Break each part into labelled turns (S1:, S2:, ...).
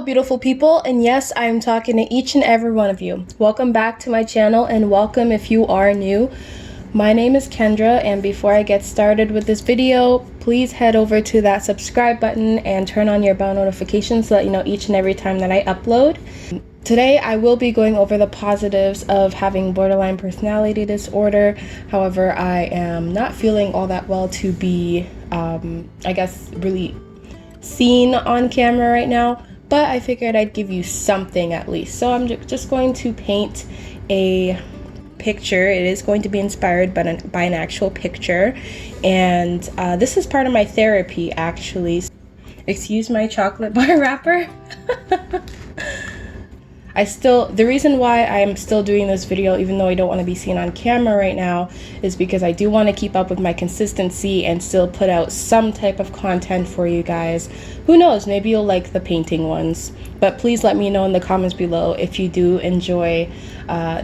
S1: beautiful people, and yes, I am talking to each and every one of you. Welcome back to my channel, and welcome if you are new. My name is Kendra, and before I get started with this video, please head over to that subscribe button and turn on your bell notifications so that you know each and every time that I upload. Today, I will be going over the positives of having borderline personality disorder. However, I am not feeling all that well to be, really seen on camera right now, but I figured I'd give you something at least. So I'm just going to paint a picture. It is going to be inspired by an actual picture, and this is part of my therapy actually. Excuse my chocolate bar wrapper. The reason why I'm still doing this video, even though I don't want to be seen on camera right now, is because I do want to keep up with my consistency and still put out some type of content for you guys. Who knows, maybe you'll like the painting ones. But please let me know in the comments below if you do enjoy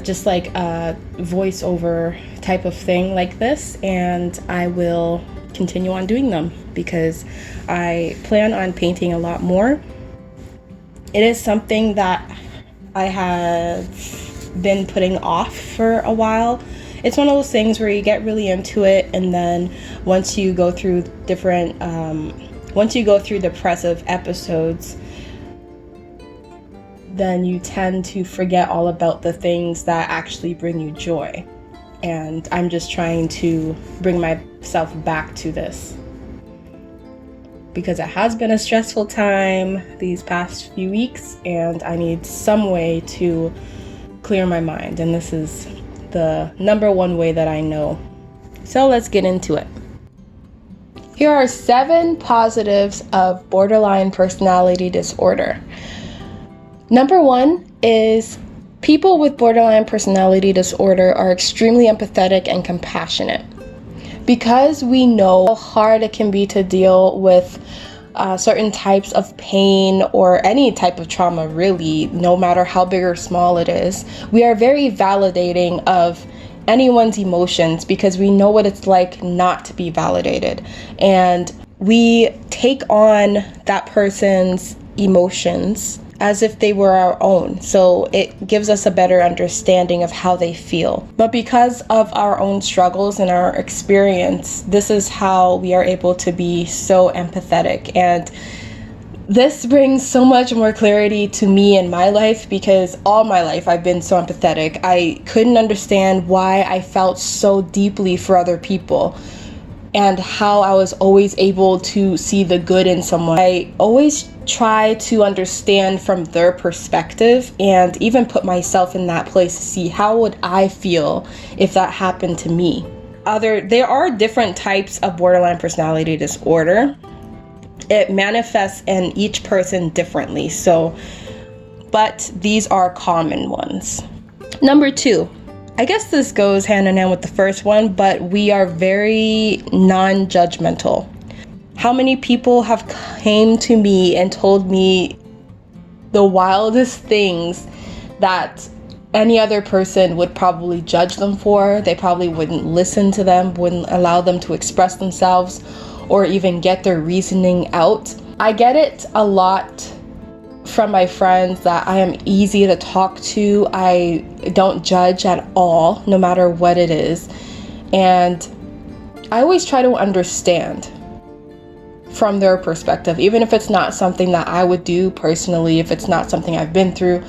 S1: just like a voiceover type of thing like this, and I will continue on doing them because I plan on painting a lot more. It is something that I have been putting off for a while. It's one of those things where you get really into it, and then once you go through depressive episodes, then you tend to forget all about the things that actually bring you joy. And I'm just trying to bring myself back to this, because it has been a stressful time these past few weeks, and I need some way to clear my mind, and this is the number one way that I know. So let's get into it. Here are 7 positives of borderline personality disorder. Number 1 is people with borderline personality disorder are extremely empathetic and compassionate. Because we know how hard it can be to deal with certain types of pain or any type of trauma, really, no matter how big or small it is, we are very validating of anyone's emotions because we know what it's like not to be validated. And we take on that person's emotions as if they were our own. So it gives us a better understanding of how they feel. But because of our own struggles and our experience, this is how we are able to be so empathetic. And this brings so much more clarity to me in my life, because all my life I've been so empathetic. I couldn't understand why I felt so deeply for other people, and how I was always able to see the good in someone. I always try to understand from their perspective and even put myself in that place to see how would I feel if that happened to me. There are different types of borderline personality disorder. It manifests in each person differently, but these are common ones. Number 2. I guess this goes hand in hand with the first one, but we are very non-judgmental. How many people have came to me and told me the wildest things that any other person would probably judge them for? They probably wouldn't listen to them, wouldn't allow them to express themselves or even get their reasoning out. I get it a lot from my friends that I am easy to talk to. I don't judge at all, no matter what it is. And I always try to understand from their perspective, even if it's not something that I would do personally, if it's not something I've been through.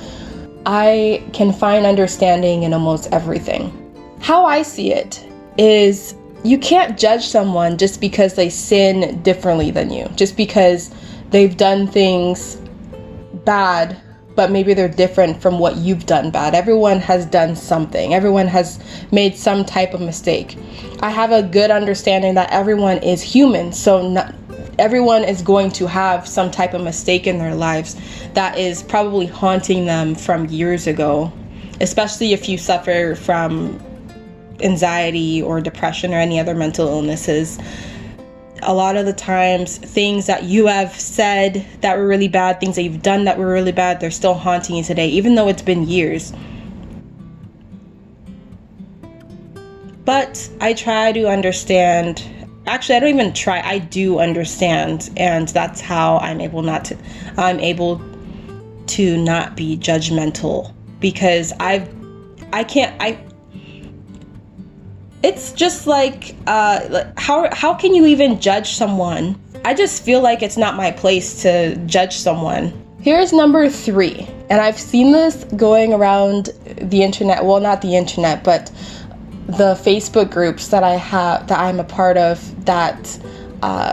S1: I can find understanding in almost everything. How I see it is, you can't judge someone just because they sin differently than you, just because they've done things bad, but maybe they're different from what you've done bad. Everyone has done something. Everyone has made some type of mistake. I have a good understanding that everyone is human, so everyone is going to have some type of mistake in their lives that is probably haunting them from years ago, especially if you suffer from anxiety or depression or any other mental illnesses. A lot of the times, things that you have said that were really bad, things that you've done that were really bad, they're still haunting you today, even though it's been years. But I try to understand. Actually, I don't even try. I do understand, and that's how I'm able to not be judgmental, because it's just like, how can you even judge someone? I just feel like it's not my place to judge someone. Here's number 3, and I've seen this going around the internet, well, not the internet, but the Facebook groups that I'm a part of, that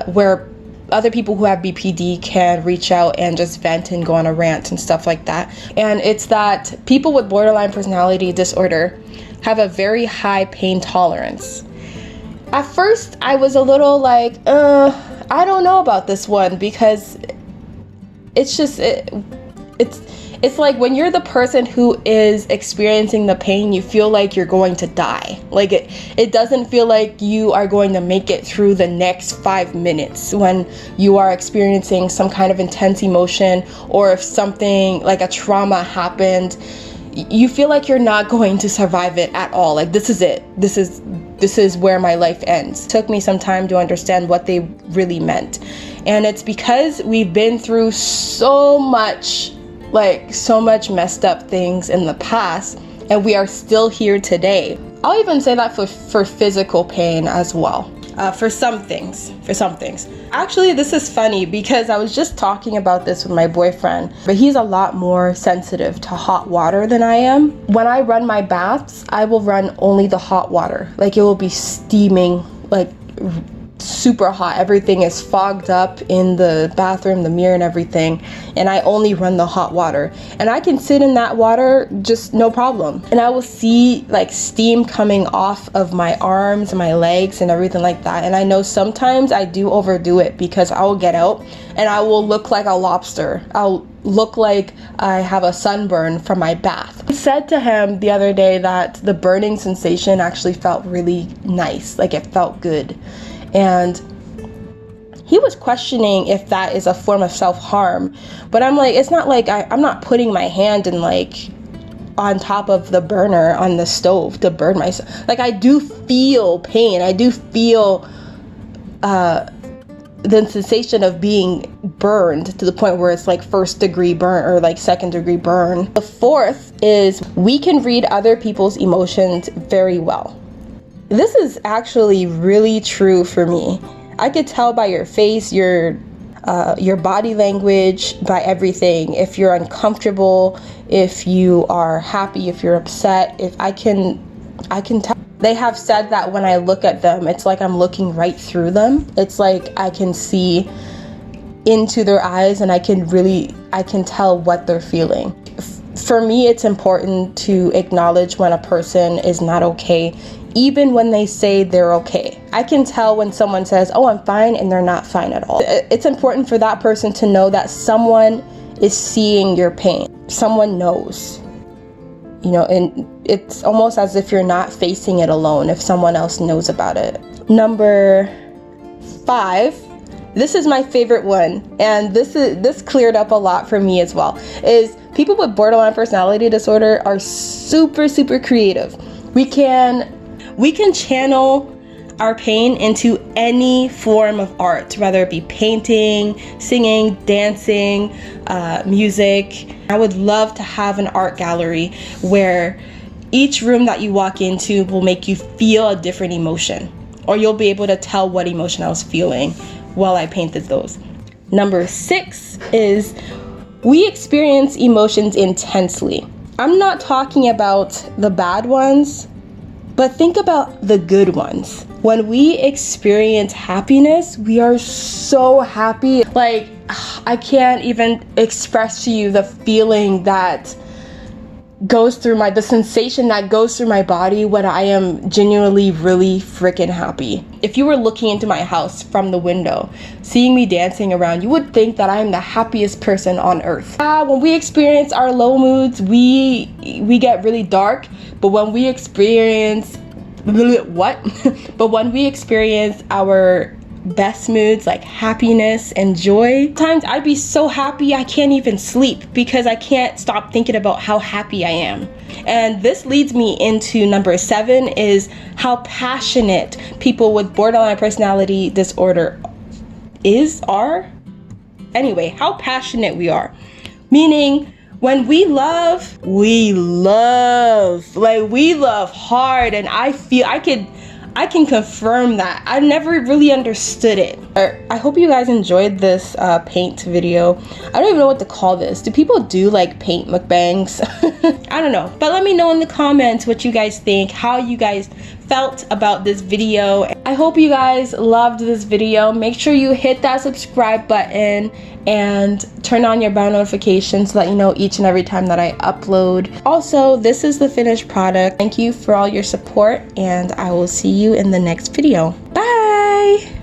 S1: where other people who have BPD can reach out and just vent and go on a rant and stuff like that. And it's that people with borderline personality disorder have a very high pain tolerance. At first, I was a little like, I don't know about this one, because it's like when you're the person who is experiencing the pain, you feel like you're going to die. Like it doesn't feel like you are going to make it through the next 5 minutes when you are experiencing some kind of intense emotion, or if something like a trauma happened, you feel like you're not going to survive it at all. Like, this is it. This is where my life ends. It took me some time to understand what they really meant. And it's because we've been through so much messed up things in the past, and we are still here today. I'll even say that for physical pain as well. For some things. Actually, this is funny because I was just talking about this with my boyfriend, but he's a lot more sensitive to hot water than I am. When I run my baths, I will run only the hot water. Like, it will be steaming, like super hot. Everything is fogged up in the bathroom, the mirror and everything, and I only run the hot water. And I can sit in that water just no problem. And I will see like steam coming off of my arms and my legs and everything like that. And I know sometimes I do overdo it, because I will get out and I will look like a lobster. I'll look like I have a sunburn from my bath. I said to him the other day that the burning sensation actually felt really nice, like it felt good. And he was questioning if that is a form of self-harm, but I'm like, it's not like I'm not putting my hand in like on top of the burner on the stove to burn myself. Like, I do feel pain. I do feel the sensation of being burned to the point where it's like 1st degree burn or like 2nd degree burn. The 4th is we can read other people's emotions very well. This is actually really true for me. I could tell by your face, your body language, by everything. If you're uncomfortable, if you are happy, if you're upset, if I can tell. They have said that when I look at them, it's like I'm looking right through them. It's like I can see into their eyes, and I can tell what they're feeling. For me, it's important to acknowledge when a person is not okay, even when they say they're okay. I can tell when someone says, oh, I'm fine, and they're not fine at all. It's important for that person to know that someone is seeing your pain. Someone knows. You know, and it's almost as if you're not facing it alone if someone else knows about it. Number 5, this is my favorite one, and this cleared up a lot for me as well, is people with borderline personality disorder are super, super creative. We can channel our pain into any form of art, whether it be painting, singing, dancing, music. I would love to have an art gallery where each room that you walk into will make you feel a different emotion, or you'll be able to tell what emotion I was feeling while I painted those. Number 6 is we experience emotions intensely. I'm not talking about the bad ones, but think about the good ones. When we experience happiness, we are so happy. Like, I can't even express to you the feeling that goes through the sensation that goes through my body when I am genuinely really freaking happy. If you were looking into my house from the window, seeing me dancing around, you would think that I am the happiest person on earth. When we experience our low moods, we get really dark, but when we experience but when we experience our best moods like happiness and joy, sometimes I'd be so happy I can't even sleep because I can't stop thinking about how happy I am. And this leads me into number 7, is how passionate people with borderline personality disorder are. Anyway, how passionate we are. Meaning, When we love, like we love hard, and I can confirm that. I never really understood it. I hope you guys enjoyed this paint video. I don't even know what to call this. Do people do like paint mukbangs? I don't know. But let me know in the comments what you guys think, how you guys felt about this video. I hope you guys loved this video. Make sure you hit that subscribe button and turn on your bell notifications so that you know each and every time that I upload. Also, this is the finished product. Thank you for all your support, and I will see you in the next video. Bye!